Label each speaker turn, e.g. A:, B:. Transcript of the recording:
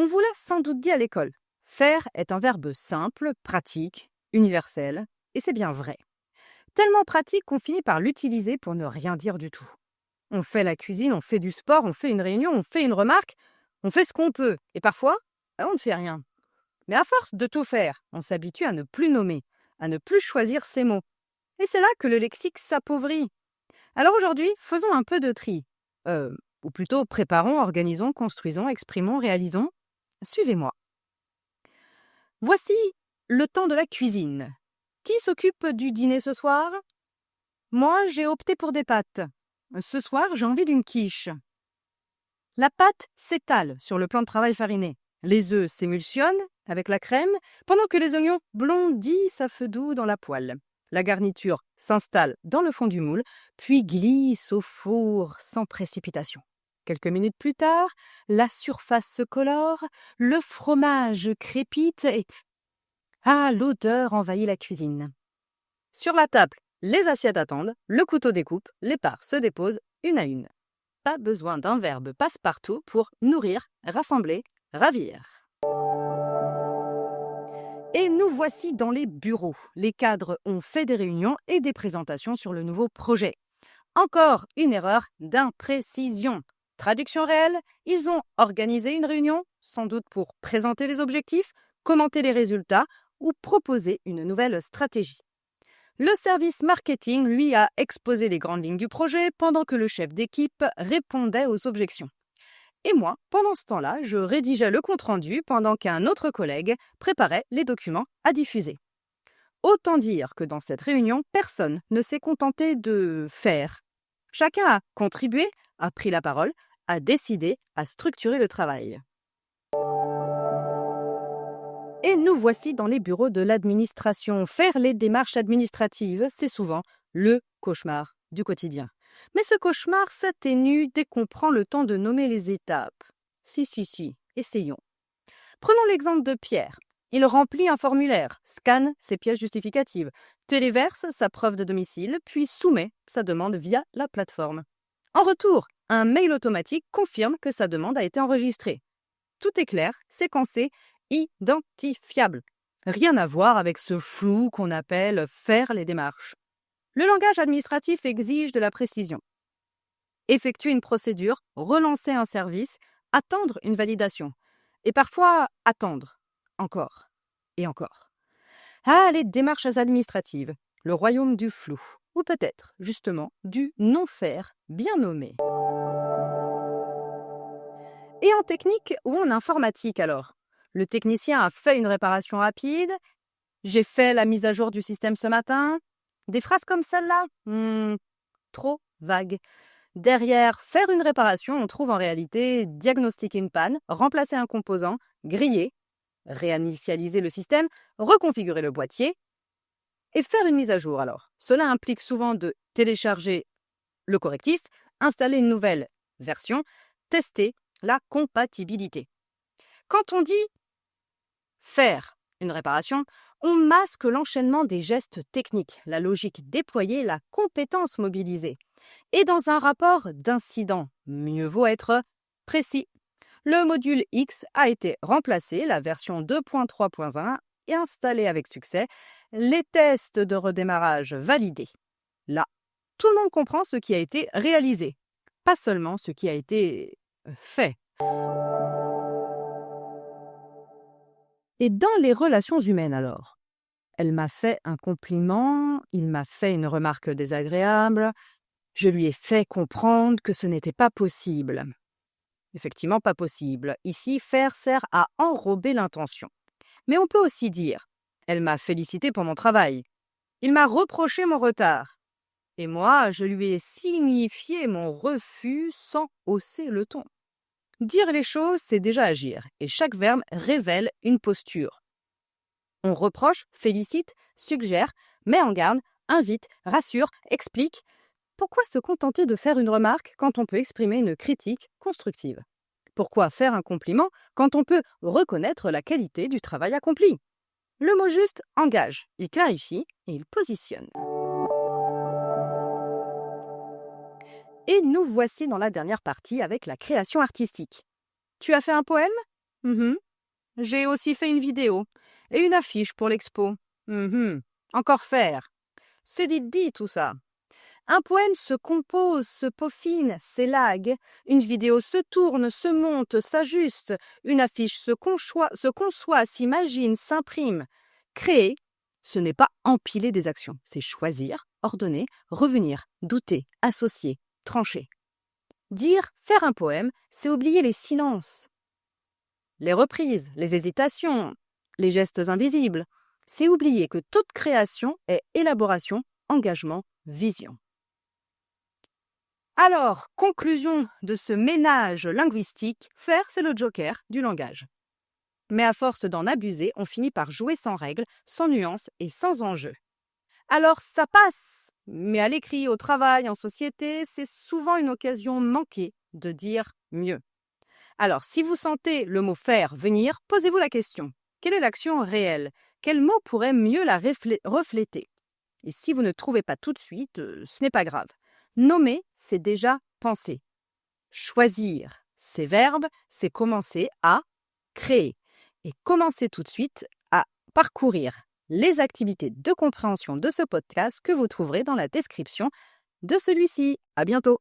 A: On vous l'a sans doute dit à l'école. Faire est un verbe simple, pratique, universel, et c'est bien vrai. Tellement pratique qu'on finit par l'utiliser pour ne rien dire du tout. On fait la cuisine, on fait du sport, on fait une réunion, on fait une remarque, on fait ce qu'on peut, et parfois, on ne fait rien. Mais à force de tout faire, on s'habitue à ne plus nommer, à ne plus choisir ses mots. Et c'est là que le lexique s'appauvrit. Alors aujourd'hui, faisons un peu de tri. Ou plutôt, préparons, organisons, construisons, exprimons, réalisons. Suivez-moi. Voici le temps de la cuisine. Qui s'occupe du dîner ce soir? Moi, j'ai opté pour des pâtes. Ce soir, j'ai envie d'une quiche. La pâte s'étale sur le plan de travail fariné. Les œufs s'émulsionnent avec la crème, pendant que les oignons blondissent à feu doux dans la poêle. La garniture s'installe dans le fond du moule, puis glisse au four sans précipitation. Quelques minutes plus tard, la surface se colore, le fromage crépite et... Ah, l'odeur envahit la cuisine. Sur la table, les assiettes attendent, le couteau découpe, les parts se déposent une à une. Pas besoin d'un verbe passe-partout pour nourrir, rassembler, ravir. Et nous voici dans les bureaux. Les cadres ont fait des réunions et des présentations sur le nouveau projet. Encore une erreur d'imprécision. Traduction réelle, ils ont organisé une réunion, sans doute pour présenter les objectifs, commenter les résultats ou proposer une nouvelle stratégie. Le service marketing, lui, a exposé les grandes lignes du projet pendant que le chef d'équipe répondait aux objections. Et moi, pendant ce temps-là, je rédigeais le compte-rendu pendant qu'un autre collègue préparait les documents à diffuser. Autant dire que dans cette réunion, personne ne s'est contenté de faire. Chacun a contribué, a pris la parole, a décidé, a structuré le travail. Et nous voici dans les bureaux de l'administration. Faire les démarches administratives, c'est souvent le cauchemar du quotidien. Mais ce cauchemar s'atténue dès qu'on prend le temps de nommer les étapes. Si, essayons. Prenons l'exemple de Pierre. Il remplit un formulaire, scanne ses pièces justificatives, téléverse sa preuve de domicile, puis soumet sa demande via la plateforme. En retour, un mail automatique confirme que sa demande a été enregistrée. Tout est clair, séquencé, identifiable. Rien à voir avec ce flou qu'on appelle faire les démarches. Le langage administratif exige de la précision. Effectuer une procédure, relancer un service, attendre une validation. Et parfois, attendre. Encore. Et encore. Ah, les démarches administratives. Le royaume du flou. Ou peut-être, justement, du non-faire bien nommé. Et en technique ou en informatique alors? Le technicien a fait une réparation rapide. J'ai fait la mise à jour du système ce matin. Des phrases comme celle-là, trop vagues. Derrière faire une réparation, on trouve en réalité diagnostiquer une panne, remplacer un composant, griller, réinitialiser le système, reconfigurer le boîtier et faire une mise à jour alors. Cela implique souvent de télécharger le correctif, installer une nouvelle version, tester la compatibilité. Quand on dit faire une réparation, on masque l'enchaînement des gestes techniques, la logique déployée, la compétence mobilisée. Et dans un rapport d'incident, mieux vaut être précis. Le module X a été remplacé, la version 2.3.1 est installée avec succès, les tests de redémarrage validés. Là, tout le monde comprend ce qui a été réalisé, pas seulement ce qui a été fait. Et dans les relations humaines alors? Elle m'a fait un compliment, il m'a fait une remarque désagréable, je lui ai fait comprendre que ce n'était pas possible. Effectivement, pas possible. Ici, faire sert à enrober l'intention. Mais on peut aussi dire « Elle m'a félicité pour mon travail. Il m'a reproché mon retard. Et moi, je lui ai signifié mon refus sans hausser le ton. » Dire les choses, c'est déjà agir, et chaque verbe révèle une posture. On reproche, félicite, suggère, met en garde, invite, rassure, explique. Pourquoi se contenter de faire une remarque quand on peut exprimer une critique constructive? Pourquoi faire un compliment quand on peut reconnaître la qualité du travail accompli? Le mot juste engage, il clarifie et il positionne. Et nous voici dans la dernière partie avec la création artistique. Tu as fait un poème? Mhm. J'ai aussi fait une vidéo et une affiche pour l'expo. Mhm. Encore faire. C'est dit tout ça. Un poème se compose, se peaufine, s'élague. Une vidéo se tourne, se monte, s'ajuste. Une affiche se conçoit, s'imagine, s'imprime. Créer, ce n'est pas empiler des actions, c'est choisir, ordonner, revenir, douter, associer, trancher. Dire, faire un poème, c'est oublier les silences, les reprises, les hésitations, les gestes invisibles. C'est oublier que toute création est élaboration, engagement, vision. Alors, conclusion de ce ménage linguistique, faire, c'est le joker du langage. Mais à force d'en abuser, on finit par jouer sans règles, sans nuances et sans enjeu. Alors ça passe, mais à l'écrit, au travail, en société, c'est souvent une occasion manquée de dire mieux. Alors, si vous sentez le mot faire venir, posez-vous la question. Quelle est l'action réelle? Quel mot pourrait mieux la refléter? Et si vous ne trouvez pas tout de suite, ce n'est pas grave. Nommer, c'est déjà penser. Choisir, c'est verbe, c'est commencer à créer. Et commencer tout de suite à parcourir les activités de compréhension de ce podcast que vous trouverez dans la description de celui-ci. À bientôt!